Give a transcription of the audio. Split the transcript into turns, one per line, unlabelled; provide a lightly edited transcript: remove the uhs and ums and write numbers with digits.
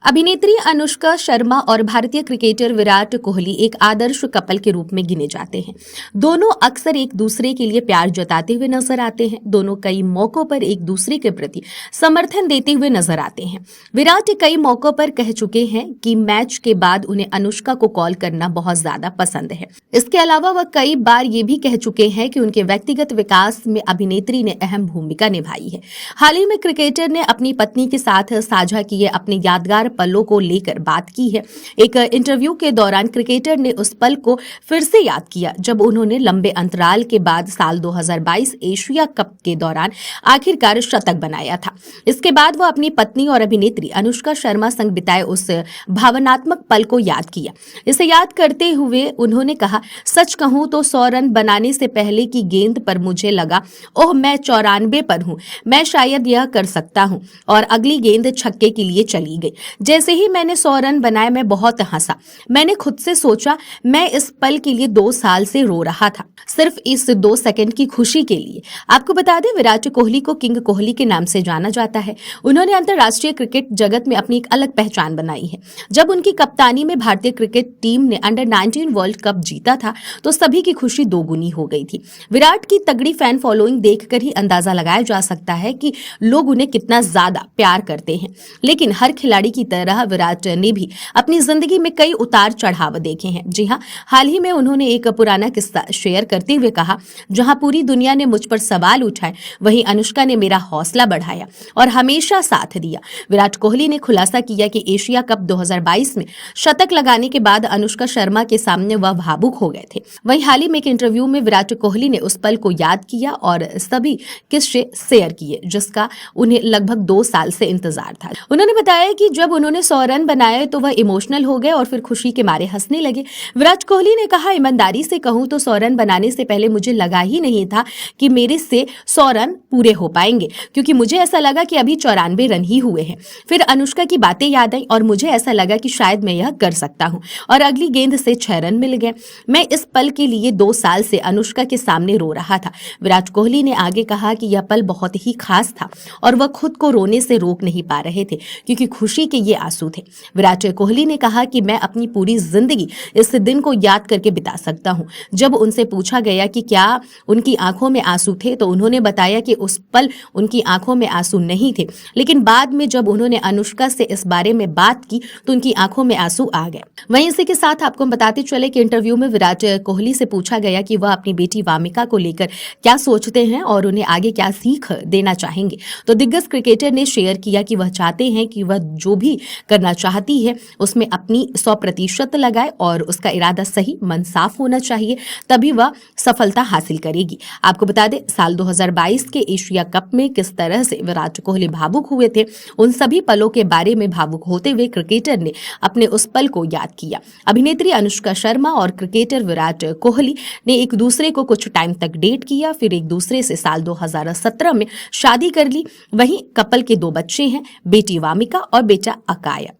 अभिनेत्री अनुष्का शर्मा और भारतीय क्रिकेटर विराट कोहली एक आदर्श कपल के रूप में गिने जाते हैं। दोनों अक्सर एक दूसरे के लिए प्यार जताते हुए नजर आते हैं। दोनों कई मौकों पर एक दूसरे के प्रति समर्थन देते हुए नजर आते हैं। विराट कई मौकों पर कह चुके हैं कि मैच के बाद उन्हें अनुष्का को कॉल करना बहुत ज्यादा पसंद है। इसके अलावा वह कई बार ये भी कह चुके हैं कि उनके व्यक्तिगत विकास में अभिनेत्री ने अहम भूमिका निभाई है। हाल ही में क्रिकेटर ने अपनी पत्नी के साथ साझा किए अपने यादगार पलों को लेकर बात की है। एक इंटरव्यू के दौरान क्रिकेटर ने उस पल को फिर से याद किया जब उन्होंने लंबे अंतराल के बाद साल 2022 एशिया कप के दौरान आखिरकार शतक बनाया था। इसके बाद वो अपनी पत्नी और अभिनेत्री अनुष्का शर्मा संग बिताए उस भावनात्मक पल को याद किया। इसे याद करते हुए उन्होंने कहा, सच कहूं तो 100 रन बनाने से पहले की गेंद पर मुझे लगा, ओह मैं 94 पर हूं, मैं शायद यह कर सकता हूं, और अगली गेंद छक्के के लिए चली गई। जैसे ही मैंने 100 रन बनाए मैं बहुत हंसा। मैंने खुद से सोचा मैं इस पल के लिए 2 साल से रो रहा था, सिर्फ इस 2 सेकंड की खुशी के लिए। आपको बता दें, विराट कोहली को किंग कोहली के नाम से जाना जाता है। उन्होंने अंतर्राष्ट्रीय क्रिकेट जगत में अपनी एक अलग पहचान बनाई है। जब उनकी कप्तानी में भारतीय क्रिकेट टीम ने अंडर 19 वर्ल्ड कप जीता था तो सभी की खुशी दोगुनी हो गई थी। विराट की तगड़ी फैन फॉलोइंग देखकर ही अंदाजा लगाया जा सकता है कि लोग उन्हें कितना ज्यादा प्यार करते हैं। लेकिन हर खिलाड़ी की तरह विराट ने भी अपनी जिंदगी में कई उतार चढ़ाव देखे हैं। जी हां, हाल ही में उन्होंने एक पुराना किस्सा शेयर करते हुए कहा, जहां पूरी दुनिया ने मुझ पर सवाल उठाए वहीं अनुष्का ने मेरा हौसला बढ़ाया और हमेशा साथ दिया। विराट कोहली ने खुलासा किया कि एशिया कप 2022 में शतक लगाने के बाद अनुष्का शर्मा के सामने वह भावुक हो गए थे। वहीं हाल ही में एक इंटरव्यू में विराट कोहली ने उस पल को याद किया और सभी किस्से शेयर किए जिसका उन्हें लगभग 2 साल से इंतजार था। उन्होंने बताया कि जब उन्होंने 100 रन बनाए तो वह इमोशनल हो गए और फिर खुशी के मारे हंसने लगे। विराट कोहली ने कहा, ईमानदारी से कहूं तो 100 रन बनाने से पहले मुझे लगा ही नहीं था कि मेरे से 100 रन पूरे हो पाएंगे, क्योंकि मुझे ऐसा लगा कि अभी 94 रन ही हुए हैं। फिर अनुष्का की बातें याद आई और मुझे ऐसा लगा कि शायद मैं यह कर सकता हूं, और अगली गेंद से 6 रन मिल गए। मैं इस पल के लिए 2 साल से अनुष्का के सामने रो रहा था। विराट कोहली ने आगे कहा कि यह पल बहुत ही खास था और वह खुद को रोने से रोक नहीं पा रहे थे क्योंकि खुशी के ये आंसू थे। विराट कोहली ने कहा कि मैं अपनी पूरी जिंदगी इस दिन को याद करके बिता सकता हूं। जब उनसे पूछा गया कि क्या उनकी आंखों में आंसू थे तो उन्होंने बताया कि उस पल उनकी आंखों में आंसू नहीं थे, लेकिन बाद में जब उन्होंने अनुष्का से इस बारे में बात की तो उनकी आंखों में आंसू आ गए। वहीं इसी के साथ आपको बताते चले कि इंटरव्यू में विराट कोहली से पूछा गया कि वह अपनी बेटी वामिका को लेकर क्या सोचते हैं और उन्हें आगे क्या सीख देना चाहेंगे, तो दिग्गज क्रिकेटर ने शेयर किया कि वह चाहते हैं कि वह जो भी करना चाहती है उसमें अपनी 100% लगाए और उसका इरादा सही, मन साफ होना चाहिए, तभी वह सफलता हासिल करेगी। आपको बता दें, साल 2022 के एशिया कप में किस तरह से विराट कोहली भावुक हुए थे, उन सभी पलों के बारे में भावुक होते हुए क्रिकेटर ने अपने उस पल को याद किया। अभिनेत्री अनुष्का शर्मा और क्रिकेटर विराट कोहली ने एक दूसरे को कुछ टाइम तक डेट किया, फिर एक दूसरे से साल 2017 में शादी कर ली। वहीं कपल के 2 बच्चे हैं, बेटी वामिका और बेटा अकाया।